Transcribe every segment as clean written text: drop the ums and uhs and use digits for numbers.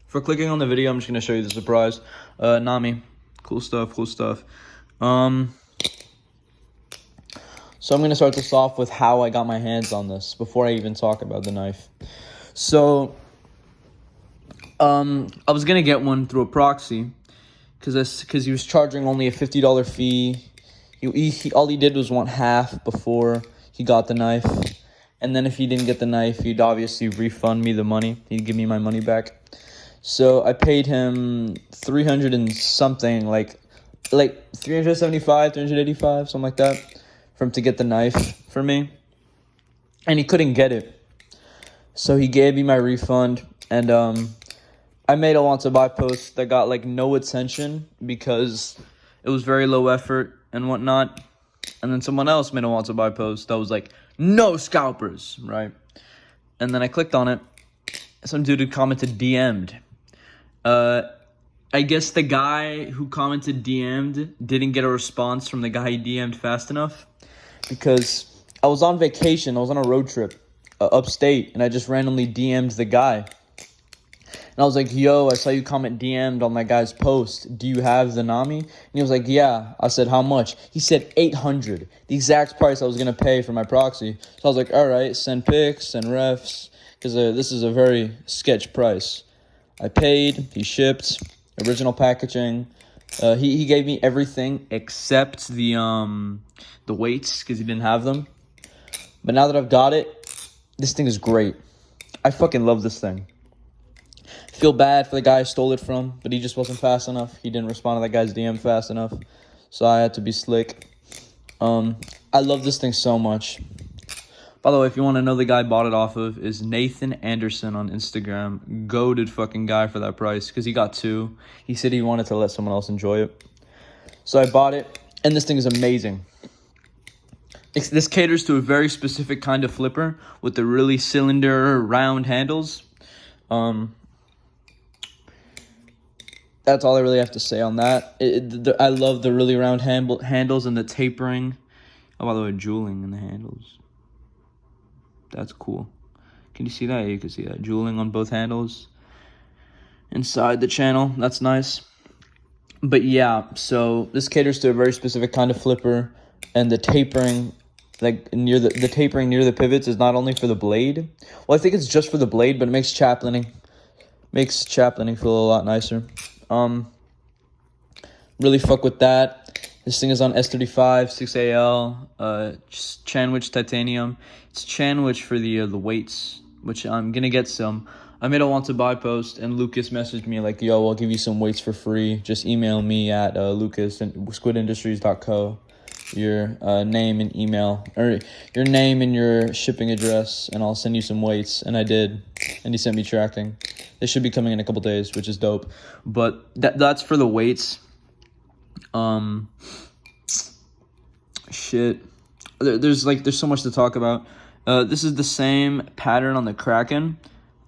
For clicking on the video, I'm just going to show you the surprise. Nami. Cool stuff, cool stuff. So I'm going to start this off with how I got my hands on this before I even talk about the knife. So, I was going to get one through a proxy because he was charging only a $50 fee. All he did was want half before he got the knife. And then if he didn't get the knife, he'd obviously refund me the money. He'd give me my money back. So I paid him 300 and something, like 375, 385, something like that, for him to get the knife for me. And he couldn't get it. So he gave me my refund, and I made a want to buy post that got like no attention because it was very low effort and whatnot. And then someone else made a want to buy post that was like, no scalpers, right? And then I clicked on it. Some dude had commented DM'd. I guess the guy who commented DM'd didn't get a response from the guy he DM'd fast enough because I was on vacation. I was on a road trip upstate, and I just randomly DM'd the guy. And I was like, yo, I saw you comment DM'd on that guy's post. Do you have the Nami? And he was like, yeah. I said, how much? He said $800, the exact price I was going to pay for my proxy. So I was like, all right, send pics, send refs, because this is a very sketch price. I paid, he shipped, original packaging. He gave me everything except the weights because he didn't have them. But now that I've got it, this thing is great. I fucking love this thing. I feel bad for the guy I stole it from, but he just wasn't fast enough. He didn't respond to that guy's DM fast enough, so I had to be slick. I love this thing so much. By the way, if you want to know the guy I bought it off of, is Nathan Anderson on Instagram. Goated fucking guy for that price because he got two. He said he wanted to let someone else enjoy it. So I bought it, and this thing is amazing. This caters to a very specific kind of flipper with the really cylinder round handles. That's all I really have to say on that. I love the really round handles and the tapering. Oh, by the way, jeweling in the handles. That's cool. Can you see that? Yeah, you can see that. Jeweling on both handles. Inside the channel. That's nice. But yeah, so this caters to a very specific kind of flipper. And the tapering, like near the tapering near the pivots is not only for the blade. Well, I think it's just for the blade, but it makes chaplaining feel a lot nicer. Really fuck with that. This thing is on S35, 6AL, Chanwich titanium. It's Chanwich for the weights, which I'm gonna get some. I made a want to buy post, and Lucas messaged me like, yo, I'll give you some weights for free. Just email me at Lucas and squidindustries.co. Your name and email, or your name and your shipping address, and I'll send you some weights. And I did, and he sent me tracking. They should be coming in a couple days, which is dope. But that's for the weights. Shit. There's so much to talk about. This is the same pattern on the Kraken,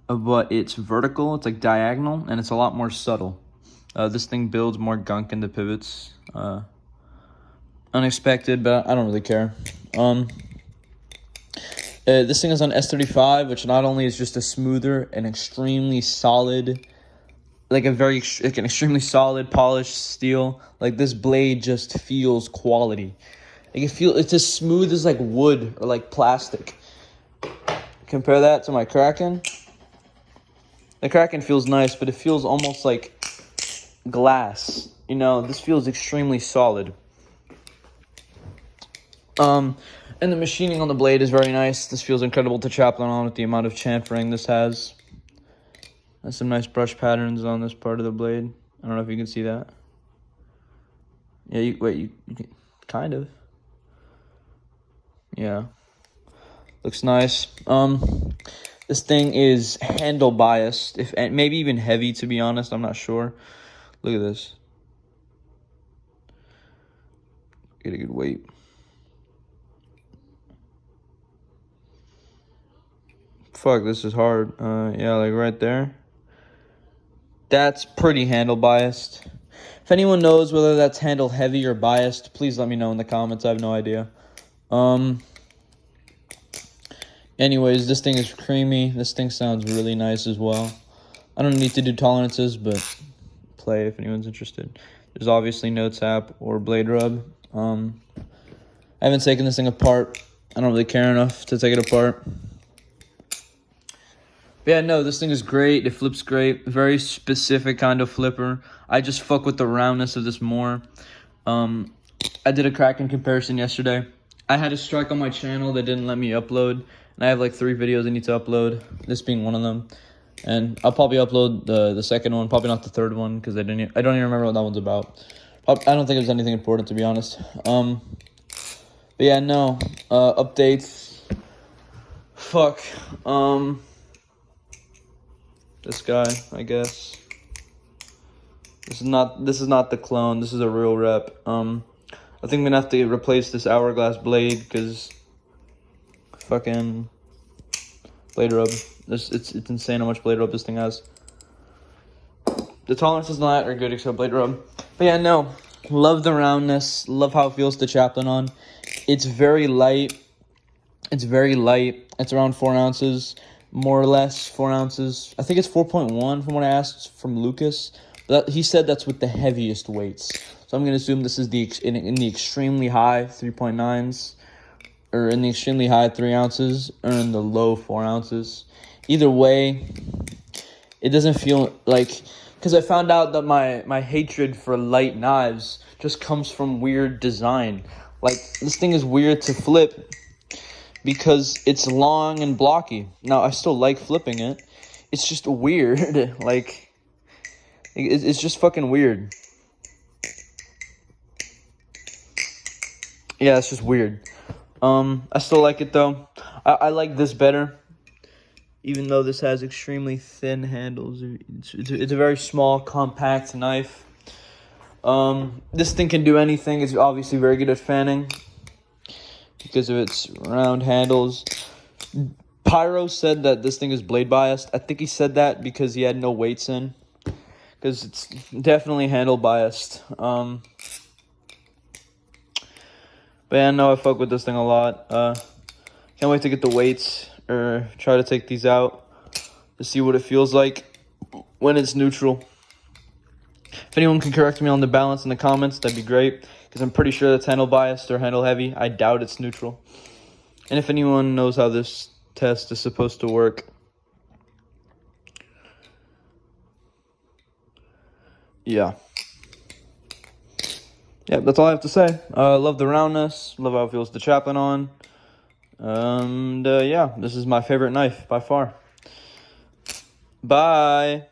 but it's vertical. It's like diagonal, and it's a lot more subtle. This thing builds more gunk into pivots. Unexpected, but I don't really care. This thing is on S35, which not only is just a smoother and extremely solid, like an extremely solid polished steel. Like this blade just feels quality. Like it's as smooth as like wood or like plastic. Compare that to my Kraken. The Kraken feels nice, but it feels almost like glass. You know, this feels extremely solid. And the machining on the blade is very nice. This feels incredible to chaplain on with the amount of chamfering this has. There's some nice brush patterns on this part of the blade. I don't know if you can see that. Yeah, you can, kind of. Yeah. Looks nice. This thing is handle biased, and maybe even heavy, to be honest. I'm not sure. Look at this. Get a good weight. Fuck, this is hard. Yeah, like right there. That's pretty handle biased. If anyone knows whether that's handle heavy or biased, please let me know in the comments. I have no idea. Anyways, this thing is creamy. This thing sounds really nice as well. I don't need to do tolerances, but play if anyone's interested. There's obviously no tap or blade rub. I haven't taken this thing apart. I don't really care enough to take it apart. But yeah, no, this thing is great. It flips great. Very specific kind of flipper. I just fuck with the roundness of this more. I did a Kraken comparison yesterday. I had a strike on my channel that didn't let me upload. And I have like 3 videos I need to upload, this being one of them. And I'll probably upload the second one, probably not the third one, because I don't even remember what that one's about. I don't think it was anything important, to be honest. But yeah, no. Updates. Fuck. This guy, I guess. This is not the clone. This is a real rep. I think I'm gonna have to replace this hourglass blade because fucking blade rub. It's insane how much blade rub this thing has. The tolerances not are good except blade rub. But yeah, no. Love the roundness. Love how it feels to Chaplin on. It's very light. It's around 4 ounces, more or less 4 ounces. I think it's 4.1 from what I asked from Lucas. But he said that's with the heaviest weights. So I'm going to assume this is in the extremely high 3.9s, or in the extremely high 3 ounces, or in the low 4 ounces. Either way, it doesn't feel like... Because I found out that my hatred for light knives just comes from weird design. Like, this thing is weird to flip because it's long and blocky. Now, I still like flipping it. It's just weird. Like, it's just fucking weird. Yeah, it's just weird. I still like it, though. I like this better. Even though this has extremely thin handles. It's a very small, compact knife. This thing can do anything. It's obviously very good at fanning because of its round handles. Pyro said that this thing is blade biased. I think he said that because he had no weights in. Because it's definitely handle biased. But yeah, no, I fuck with this thing a lot. Can't wait to get the weights or try to take these out to see what it feels like when it's neutral. If anyone can correct me on the balance in the comments, that'd be great. Because I'm pretty sure that's handle biased or handle heavy. I doubt it's neutral. And if anyone knows how this test is supposed to work, yeah. Yeah, that's all I have to say. Love the roundness. Love how it feels to Chaplin on. And yeah, this is my favorite knife by far. Bye.